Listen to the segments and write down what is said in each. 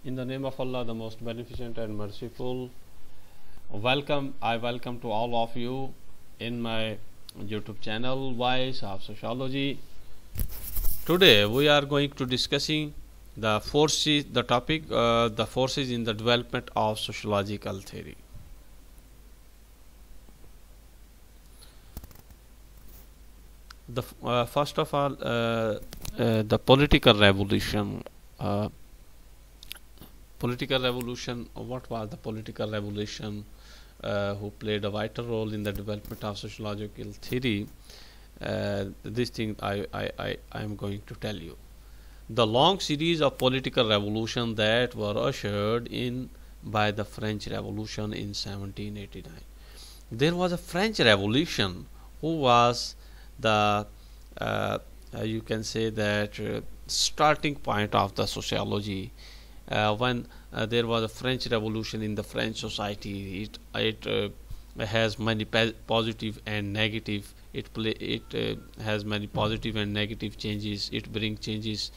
In the name of Allah, the most beneficent and merciful, I welcome to all of you in my YouTube channel, Voice of Sociology. Today we are going to discussing the forces, the topic, the forces in the development of sociological theory. First of all, the political revolution. What was the political revolution who played a vital role in the development of sociological theory? This thing I am going to tell you. The long series of political revolutions that were ushered in by the French Revolution in 1789. There was a French Revolution who was the you can say that starting point of the sociology. When there was a French Revolution in the French society, it has many positive and negative. It has many positive and negative changes. It brings changes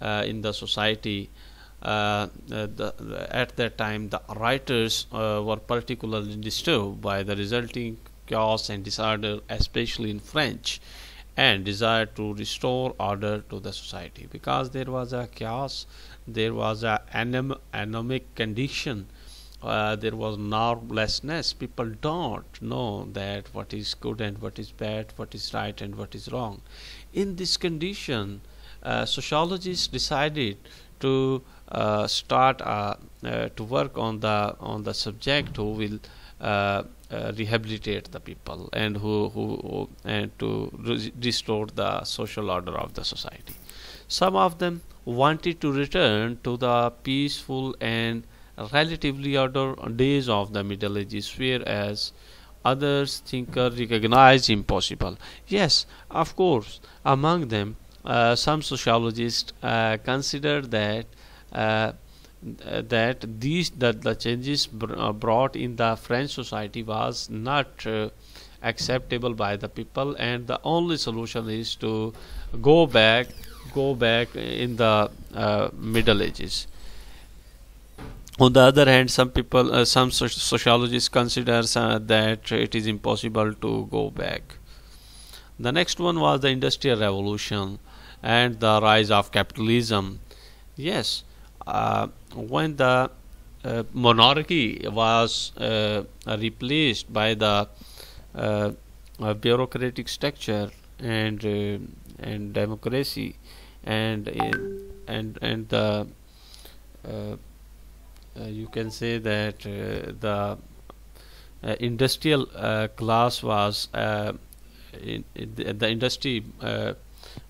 in the society. At that time, the writers were particularly disturbed by the resulting chaos and disorder, especially in French, and desired to restore order to the society, because there was a chaos, there was a anomic condition, there was lawlessness. People don't know that what is good and what is bad, what is right and what is wrong. In this condition, sociologists decided to start to work on the subject who will rehabilitate the people and who and to restore the social order of the society. Some of them wanted to return to the peaceful and relatively order days of the Middle Ages, whereas others thinkers recognized impossible. Yes, of course, among them some sociologists considered that uh, that the changes brought in the French society was not acceptable by the people, and the only solution is to go back in the Middle Ages. On the other hand, some sociologists consider that it is impossible to go back. The next one was the Industrial Revolution and the rise of capitalism. Yes, when the monarchy was replaced by the bureaucratic structure and democracy, and the you can say that the industrial class was the industry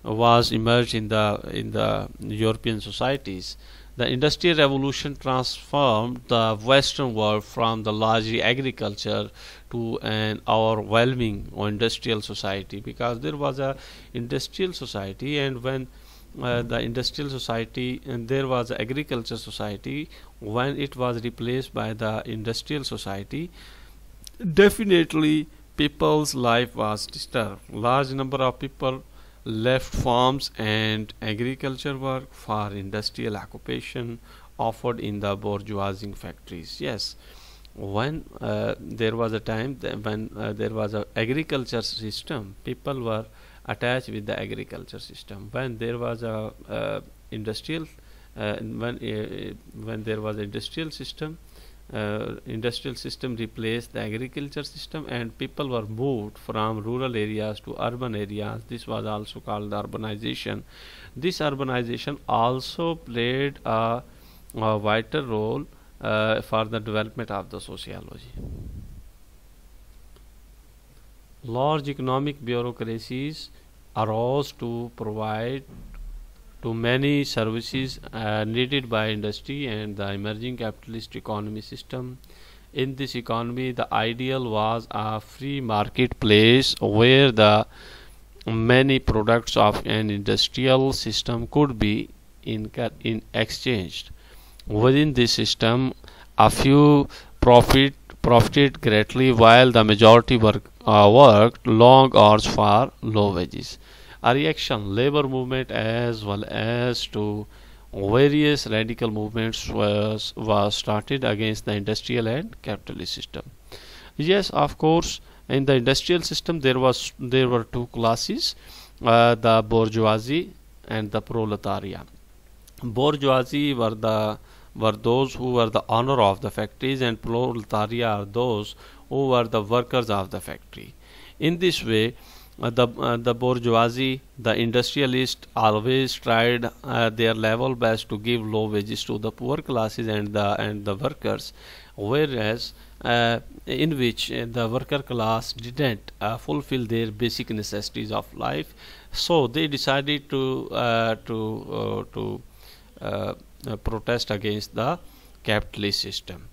was emerged in the European societies. The Industrial Revolution transformed the Western world from the largely agriculture to an overwhelming industrial society, because there was a industrial society, and when the industrial society, and there was agriculture society, when it was replaced by the industrial society, definitely people's life was disturbed. Large number of people left farms and agriculture work for industrial occupation offered in the bourgeoisie factories. Yes, when there was a time when there was a agriculture system, people were attached with the agriculture system. When there was a industrial when there was industrial system replaced the agriculture system, and people were moved from rural areas to urban areas. This was also called the urbanization. This urbanization also played a vital role for the development of the sociology. Large economic bureaucracies arose to provide to many services needed by industry and the emerging capitalist economy system. In this economy, the ideal was a free marketplace where the many products of an industrial system could be exchanged. Within this system, a few profited greatly, while the majority worked long hours for low wages. A reaction labor movement as well as to various radical movements was started against the industrial and capitalist system. Yes, of course, in the industrial system there were two classes, the bourgeoisie and the proletariat. Bourgeoisie were those who were the owner of the factories, and proletariat are those who were the workers of the factory. In this way, the bourgeoisie, the industrialists, always tried their level best to give low wages to the poor classes and the workers, whereas in which the worker class didn't fulfill their basic necessities of life, so they decided to protest against the capitalist system.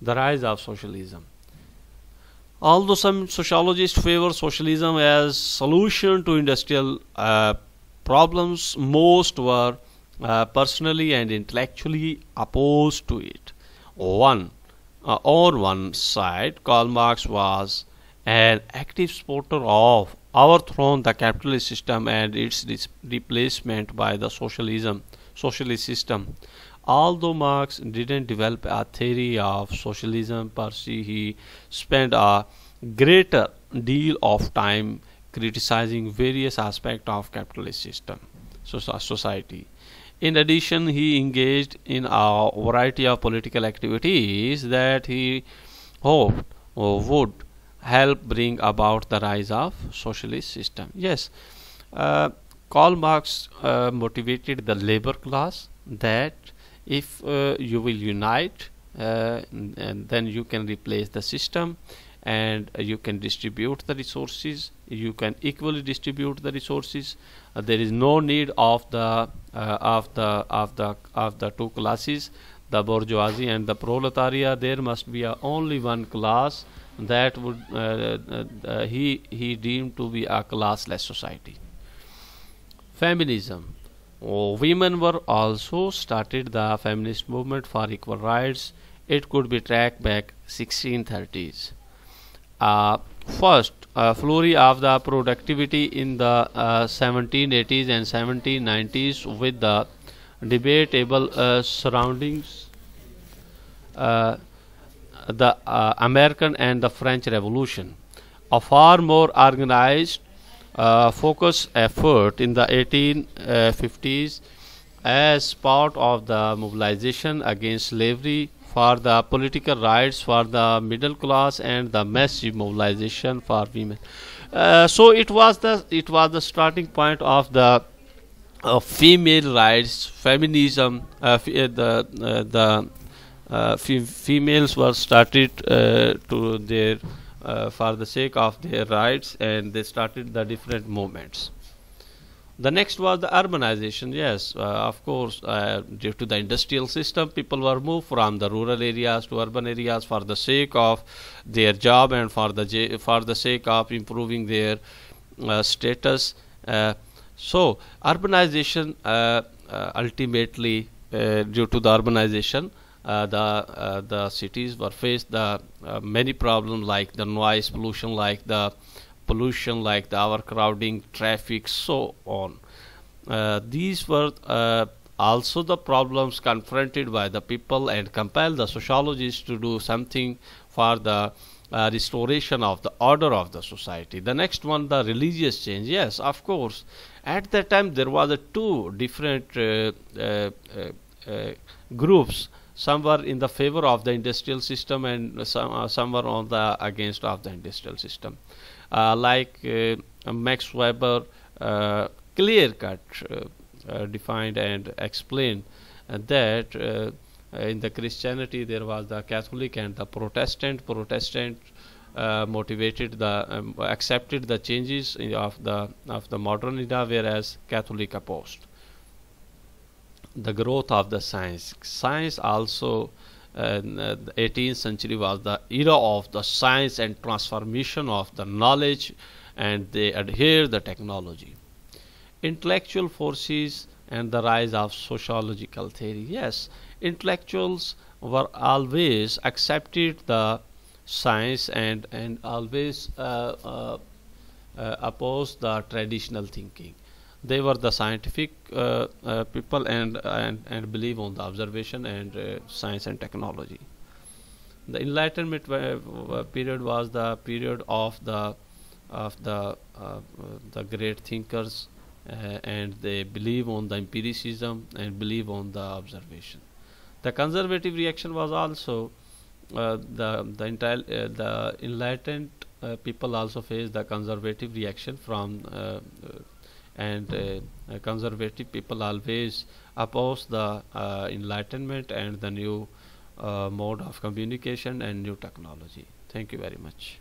The rise of socialism. Although some sociologists favor socialism as solution to industrial problems, most were personally and intellectually opposed to it. On one side, Karl Marx was an active supporter of overthrowing the capitalist system and its replacement by the socialist system. Although Marx didn't develop a theory of socialism per se, he spent a greater deal of time criticizing various aspects of capitalist system society. In addition, he engaged in a variety of political activities that he hoped would help bring about the rise of socialist system. Yes, Karl Marx motivated the labor class that if you will unite, and then you can replace the system, and you can distribute the resources, you can equally distribute the resources. There is no need of the two classes, the bourgeoisie and the proletariat. There must be only one class that would he deemed to be a classless society. Feminism. Women were also started the feminist movement for equal rights. It could be tracked back 1630s. First flurry of the productivity in the 1780s and 1790s with the debatable surroundings the American and the French Revolution. A far more organized focused effort in the 1850s as part of the mobilization against slavery, for the political rights for the middle class, and the massive mobilization for women. So it was the starting point of the female rights, feminism. Females were started to their for the sake of their rights, and they started the different movements. The next was the urbanization. Yes, of course, due to the industrial system, people were moved from the rural areas to urban areas for the sake of their job and for the sake of improving their status. So urbanization ultimately, due to the urbanization, the cities were faced the many problems like the noise pollution, like the pollution, like the overcrowding, traffic, so on. These were also the problems confronted by the people and compelled the sociologists to do something for the restoration of the order of the society. The next one, the religious change. Yes, of course, at that time there was two different groups. Some were in the favor of the industrial system, and some were on the against of the industrial system. Like Max Weber clear cut defined and explained that in the Christianity there was the Catholic and the Protestant. Motivated the accepted the changes of the modern era, whereas Catholic opposed. The growth of the science also in the 18th century was the era of the science and transformation of the knowledge, and they adhere the technology. Intellectual forces and the rise of sociological theory. Yes, intellectuals were always accepted the science and always opposed the traditional thinking. They were the scientific people, and believe on the observation and science and technology. The Enlightenment period was the period of the great thinkers, and they believe on the empiricism and believe on the observation. The conservative reaction was also the enlightened people also face the conservative reaction from and conservative people always oppose the enlightenment and the new mode of communication and new technology. Thank you very much.